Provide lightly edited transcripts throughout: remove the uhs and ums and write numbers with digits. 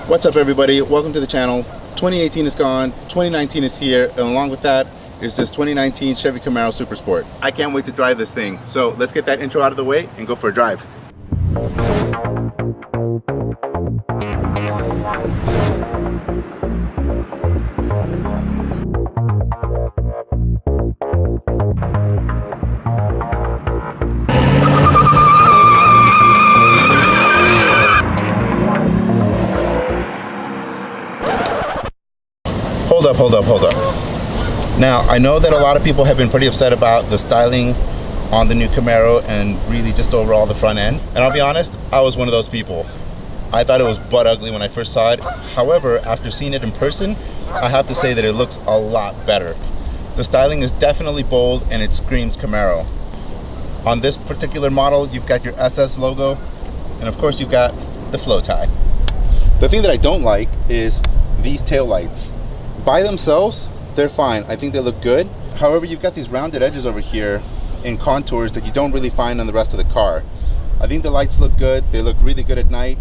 What's up, everybody? Welcome to the channel. 2018 is gone, 2019 is here, and along with that is this 2019 Chevy Camaro Super Sport. I can't wait to drive this thing. So let's get that intro out of the way and go for a drive. Hold up. Now, I know that a lot of people have been pretty upset about the styling on the new Camaro and really just overall the front end. And I'll be honest, I was one of those people. I thought it was butt ugly when I first saw it. However, after seeing it in person, I have to say that it looks a lot better. The styling is definitely bold and it screams Camaro. On this particular model, you've got your SS logo, and of course you've got the flow tie. The thing that I don't like is these taillights. By themselves, they're fine. I think they look good. However, you've got these rounded edges over here in contours that you don't really find on the rest of the car. I think the lights look good. They look really good at night,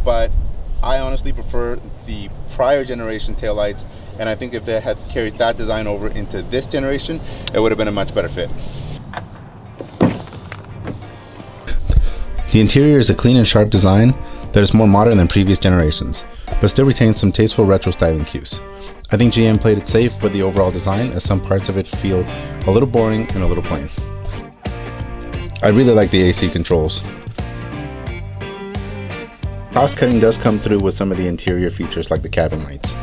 but I honestly prefer the prior generation taillights, and I think if they had carried that design over into this generation, it would have been a much better fit. The interior is a clean and sharp design that is more modern than previous generations, but still retains some tasteful retro styling cues. I think GM played it safe with the overall design, as some parts of it feel a little boring and a little plain. I really like the AC controls. Cost cutting does come through with some of the interior features like the cabin lights.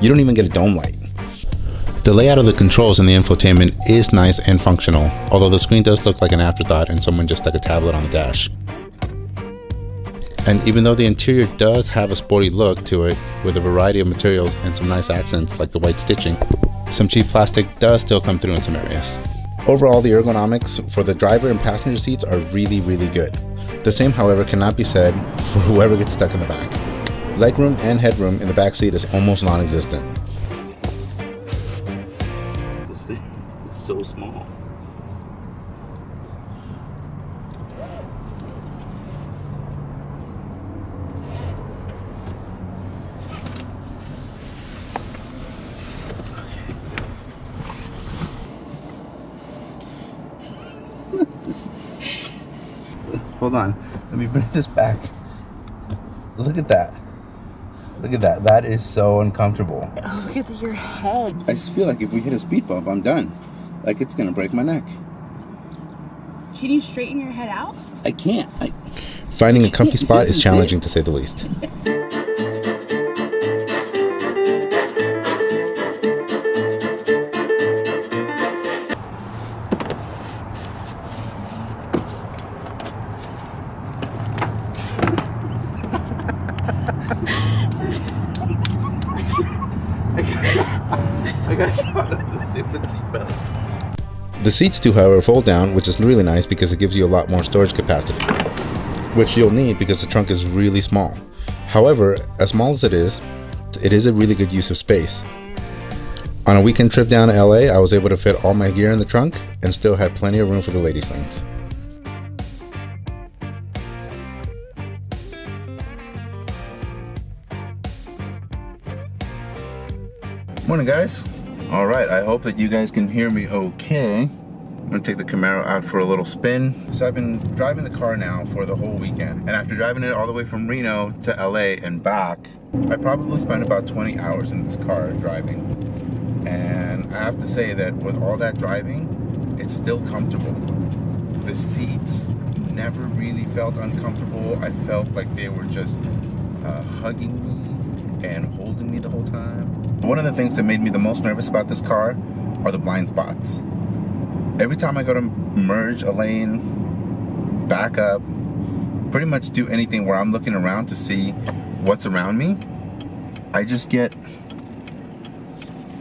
You don't even get a dome light. The layout of the controls and the infotainment is nice and functional, although the screen does look like an afterthought and someone just stuck a tablet on the dash. And even though the interior does have a sporty look to it, with a variety of materials and some nice accents like the white stitching, some cheap plastic does still come through in some areas. Overall, the ergonomics for the driver and passenger seats are really good. The same, however, cannot be said for whoever gets stuck in the back. Legroom and headroom in the back seat is almost non-existent. This thing is so small. Hold on, let me bring this back. Look at that. Look at that. That is so uncomfortable. Look at your head. I just feel like if we hit a speed bump, I'm done. Like it's gonna break my neck. Can you straighten your head out? I can't. Finding a comfy spot is challenging to say the least. I got caught on the stupid seatbelt. The seats do, however, fold down, which is really nice because it gives you a lot more storage capacity, which you'll need because the trunk is really small. However, as small as it is a really good use of space. On a weekend trip down to LA, I was able to fit all my gear in the trunk and still had plenty of room for the lady slings. Morning, guys. All right, I hope that you guys can hear me okay. I'm gonna take the Camaro out for a little spin. So I've been driving the car now for the whole weekend, and after driving it all the way from Reno to LA and back, I probably spent about 20 hours in this car driving. And I have to say that with all that driving, it's still comfortable. The seats never really felt uncomfortable. I felt like they were just hugging me and holding me the whole time. One of the things that made me the most nervous about this car are the blind spots. Every time I go to merge a lane, back up, pretty much do anything where I'm looking around to see what's around me, I just get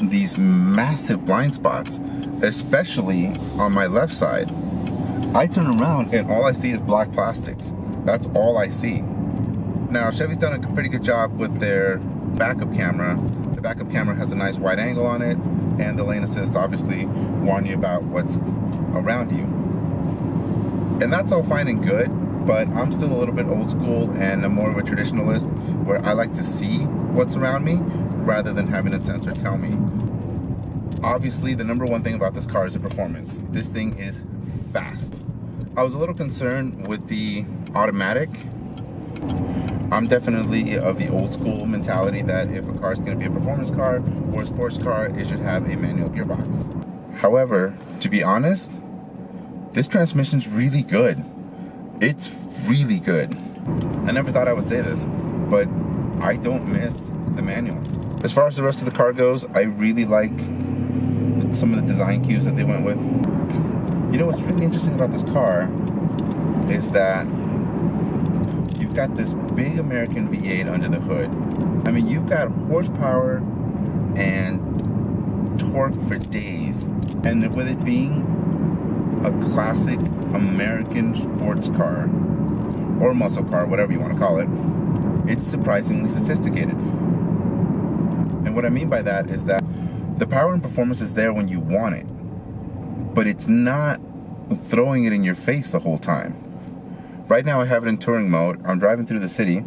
these massive blind spots, especially on my left side. I turn around and all I see is black plastic. That's all I see. Now, Chevy's done a pretty good job with their backup camera. The backup camera has a nice wide angle on it, and the lane assist obviously warn you about what's around you. And that's all fine and good, but I'm still a little bit old school and I'm more of a traditionalist, where I like to see what's around me rather than having a sensor tell me. Obviously, the number one thing about this car is the performance. This thing is fast. I was a little concerned with the automatic. I'm definitely of the old school mentality that if a car is going to be a performance car or a sports car, it should have a manual gearbox. However, to be honest, this transmission's really good. It's really good. I never thought I would say this, but I don't miss the manual. As far as the rest of the car goes, I really like some of the design cues that they went with. You know what's really interesting about this car is that you've got this big American V8 under the hood. I mean, you've got horsepower and torque for days. And with it being a classic American sports car, or muscle car, whatever you want to call it, it's surprisingly sophisticated. And what I mean by that is that the power and performance is there when you want it, but it's not throwing it in your face the whole time. Right now I have it in touring mode. I'm driving through the city,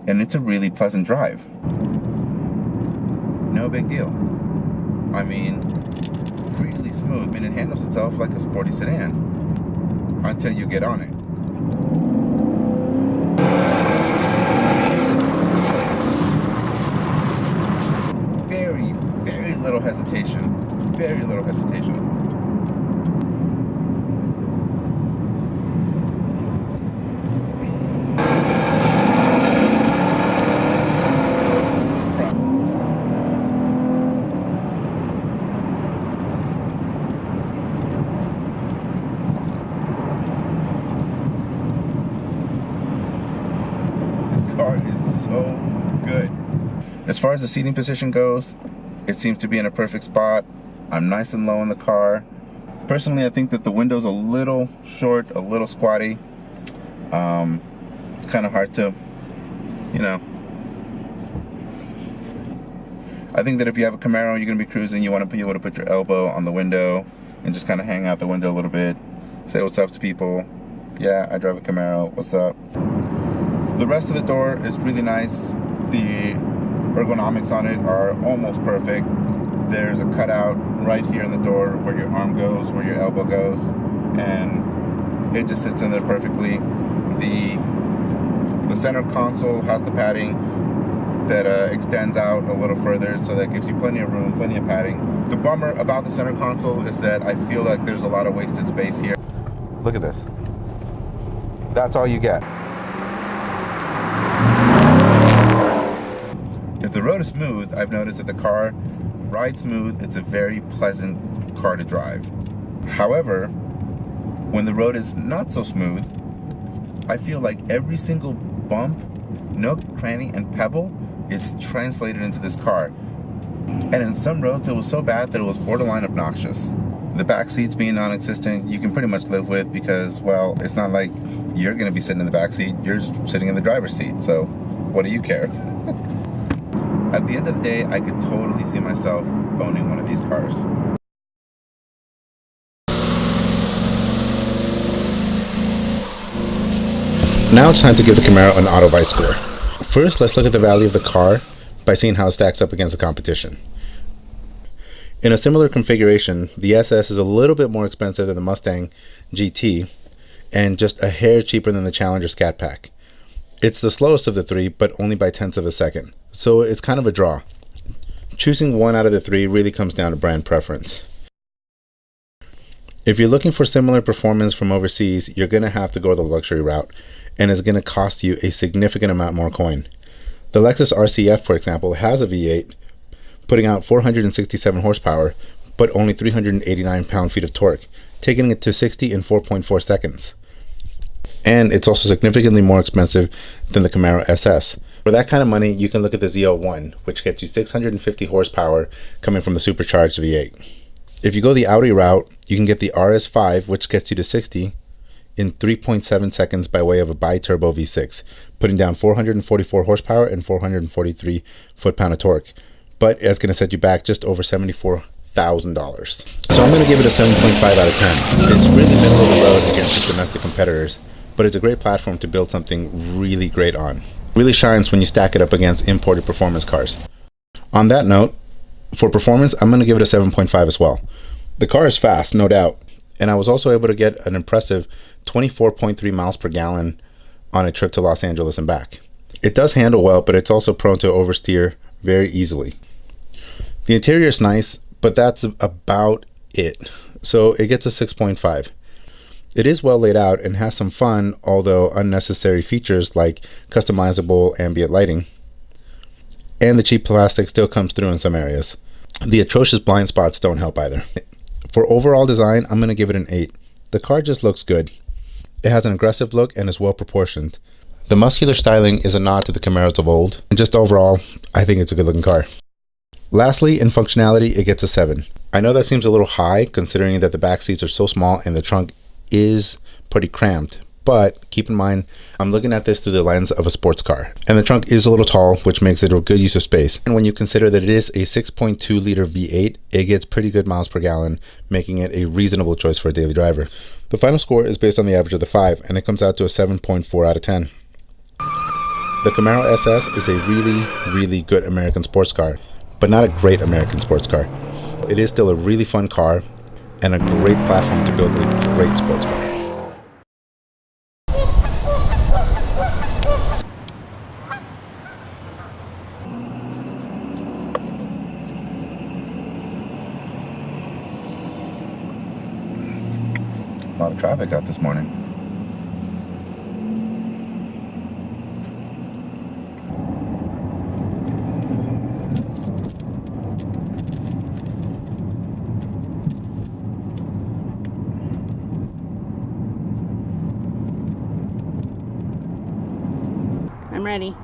and it's a really pleasant drive. No big deal. I mean, really smooth. I mean, it handles itself like a sporty sedan until you get on it. Very little hesitation. Very little hesitation. This car is so good. As far as the seating position goes, it seems to be in a perfect spot. I'm nice and low in the car. Personally, I think that the window's a little short, a little squatty. It's kind of hard to, you know. I think that if you have a Camaro, you're gonna be cruising, you wanna be able to put your elbow on the window and just kind of hang out the window a little bit. Say what's up to people. Yeah, I drive a Camaro, what's up? The rest of the door is really nice. The ergonomics on it are almost perfect. There's a cutout right here in the door where your arm goes, where your elbow goes, and it just sits in there perfectly. The center console has the padding that extends out a little further, so that gives you plenty of room, plenty of padding. The bummer about the center console is that I feel like there's a lot of wasted space here. Look at this. That's all you get. If the road is smooth, I've noticed that the car rides smooth. It's a very pleasant car to drive. However, when the road is not so smooth, I feel like every single bump, nook, cranny, and pebble is translated into this car. And in some roads, it was so bad that it was borderline obnoxious. The back seats being non-existent, you can pretty much live with, because, well, it's not like you're gonna be sitting in the back seat, you're sitting in the driver's seat, so what do you care? At the end of the day, I could totally see myself owning one of these cars. Now it's time to give the Camaro an auto buy score. First, let's look at the value of the car by seeing how it stacks up against the competition. In a similar configuration, the SS is a little bit more expensive than the Mustang GT and just a hair cheaper than the Challenger Scat Pack. It's the slowest of the three, but only by tenths of a second, so it's kind of a draw. Choosing one out of the three really comes down to brand preference. If you're looking for similar performance from overseas, you're going to have to go the luxury route, and it's going to cost you a significant amount more coin. The Lexus RCF, for example, has a V8, putting out 467 horsepower, but only 389 pound-feet of torque, taking it to 60 in 4.4 seconds. And it's also significantly more expensive than the Camaro SS. For that kind of money, you can look at the Z01, which gets you 650 horsepower coming from the supercharged V8. If you go the Audi route, you can get the RS5, which gets you to 60 in 3.7 seconds by way of a bi-turbo V6, putting down 444 horsepower and 443 foot-pound of torque. But it's going to set you back just over $74,000. So I'm going to give it a 7.5 out of 10. It's really middle of the road against its domestic competitors, but it's a great platform to build something really great on. Really shines when you stack it up against imported performance cars. On that note, for performance, I'm going to give it a 7.5 as well. The car is fast, no doubt, and I was also able to get an impressive 24.3 miles per gallon on a trip to Los Angeles and back. It does handle well, but it's also prone to oversteer very easily. The interior is nice, but that's about it. So it gets a 6.5. It is well laid out and has some fun, although unnecessary features like customizable ambient lighting. And the cheap plastic still comes through in some areas. The atrocious blind spots don't help either. For overall design, I'm going to give it an 8. The car just looks good. It has an aggressive look and is well proportioned. The muscular styling is a nod to the Camaros of old, and just overall, I think it's a good looking car. Lastly, in functionality, it gets a 7. I know that seems a little high considering that the back seats are so small and the trunk is pretty cramped, but keep in mind, I'm looking at this through the lens of a sports car, and the trunk is a little tall, which makes it a good use of space. And when you consider that it is a 6.2 liter V8, it gets pretty good miles per gallon, making it a reasonable choice for a daily driver. The final score is based on the average of the 5, and it comes out to a 7.4 out of 10. The Camaro SS is a really good American sports car, but not a great American sports car. It is still a really fun car and a great platform to build a great sports car. A lot of traffic out this morning. I'm ready.